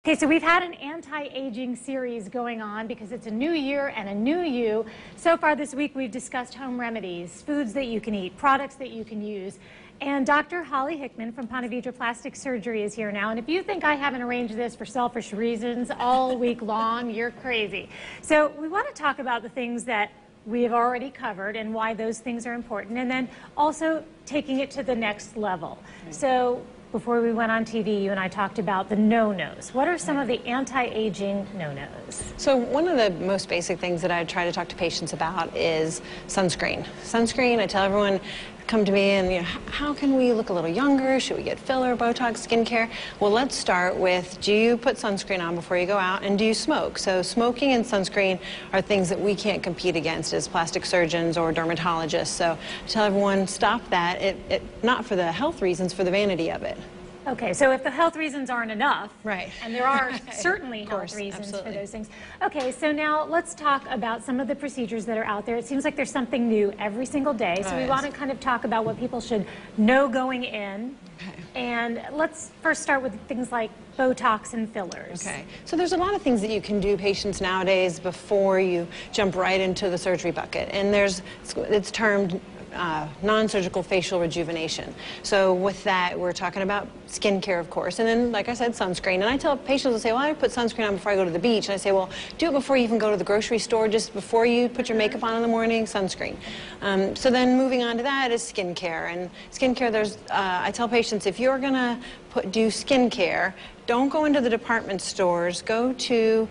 Okay, so we've had an anti-aging series going on because it's a new year and a new you. So far this week we've discussed home remedies, foods that you can eat, products that you can use. And Dr. Holly Hickman from Ponte Vedra Plastic Surgery is here now. And if you think I haven't arranged this for selfish reasons all week long, you're crazy. So we want to talk about the things that we have already covered and why those things are important, and then also taking it to the next level. So before we went on TV, you and I talked about the no-nos. What are some of the anti-aging no-nos? So one of the most basic things that I try to talk to patients about is sunscreen. Sunscreen, I tell everyone, come to me and, how can we look a little younger? Should we get filler, Botox, skincare? Well, let's start with, do you put sunscreen on before you go out, and do you smoke? So smoking and sunscreen are things that we can't compete against as plastic surgeons or dermatologists. So I tell everyone, stop that. Not for the health reasons, for the vanity of it. Okay, so if the health reasons aren't enough, right, and there are certainly health reasons absolutely. for those things. Okay, so now let's talk about some of the procedures that are out there. It seems like there's something new every single day, so we want to kind of talk about what people should know going in. Okay. And let's first start with things like Botox and fillers. Okay, so there's a lot of things that you can do, patients nowadays, before you jump right into the surgery bucket. And it's termed non-surgical facial rejuvenation. So with that, we're talking about skincare, of course, and then, like I said, sunscreen. And I tell patients, will say, well, I put sunscreen on before I go to the beach. And I say, well, do it before you even go to the grocery store, just before you put your makeup on in the morning, sunscreen. So then moving on to that is skincare. And skincare, I tell patients, if you're going to do skincare, don't go into the department stores. Go to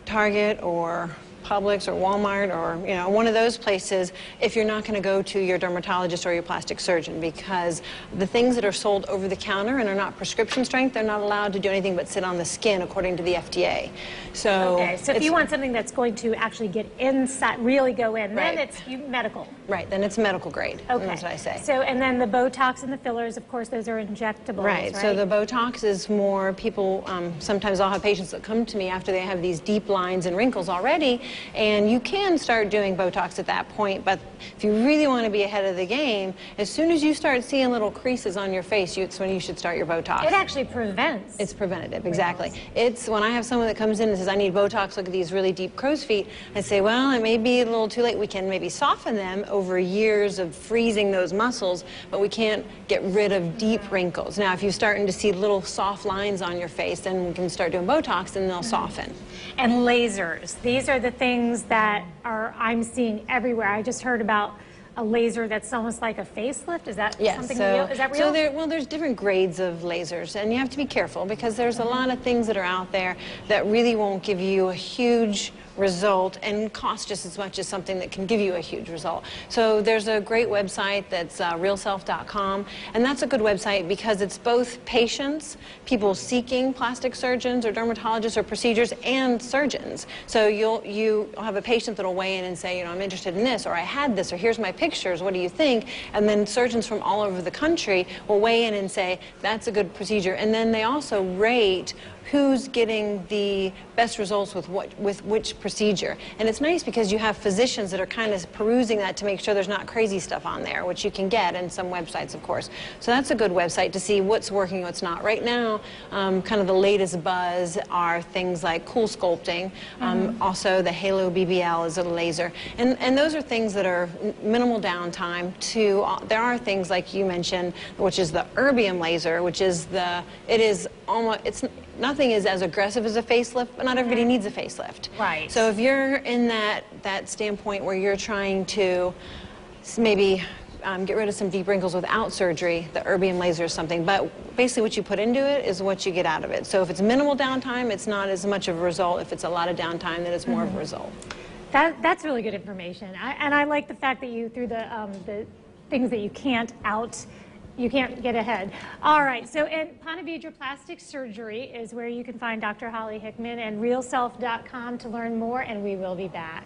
Target or Publix or Walmart or one of those places if you're not going to go to your dermatologist or your plastic surgeon, because the things that are sold over the counter and are not prescription strength, they're not allowed to do anything but sit on the skin according to the FDA. So okay, so if you want something that's going to actually get inside, really go in, then right. it's medical. Right, then it's medical grade. Okay. That's what I say. So, and then the Botox and the fillers, of course, those are injectables, right? So the Botox is more people, sometimes I'll have patients that come to me after they have these deep lines and wrinkles already, and you can start doing Botox at that point, but if you really want to be ahead of the game, as soon as you start seeing little creases on your face, it's when you should start your Botox. It actually prevents. It's preventative, exactly. It's when I have someone that comes in and says, I need Botox, look at these really deep crow's feet, I say, well, it may be a little too late. We can maybe soften them over years of freezing those muscles, but we can't get rid of deep wrinkles. Now, if you're starting to see little soft lines on your face, then we can start doing Botox and they'll soften. And lasers. These are the things that I'm seeing everywhere. I just heard about a laser that's almost like a facelift. Is that something real? Is that real? So there's different grades of lasers, and you have to be careful because there's a lot of things that are out there that really won't give you a huge result and cost just as much as something that can give you a huge result. So there's a great website that's realself.com, and that's a good website because it's both patients, people seeking plastic surgeons or dermatologists or procedures, and surgeons. So you'll have a patient that'll weigh in and say, I'm interested in this, or I had this, or here's my pictures, what do you think? And then surgeons from all over the country will weigh in and say, that's a good procedure. And then they also rate who's getting the best results with which procedure. And it's nice because you have physicians that are kind of perusing that to make sure there's not crazy stuff on there, which you can get in some websites, of course. So that's a good website to see what's working, what's not. Right now, kind of the latest buzz are things like cool sculpting. Also, the Halo BBL is a laser. And those are things that are minimal downtime. There are things like you mentioned, which is the erbium laser, which is nothing is as aggressive as a facelift, but not everybody needs a facelift. Right. So if you're in that standpoint where you're trying to maybe get rid of some deep wrinkles without surgery, the erbium laser is something. But basically what you put into it is what you get out of it. So if it's minimal downtime, it's not as much of a result. If it's a lot of downtime, then it's more of a result. That's really good information. And I like the fact that you threw the things that you can't get ahead. All right, so Ponte Vedra Plastic Surgery is where you can find Dr. Holly Hickman, and realself.com to learn more, and we will be back.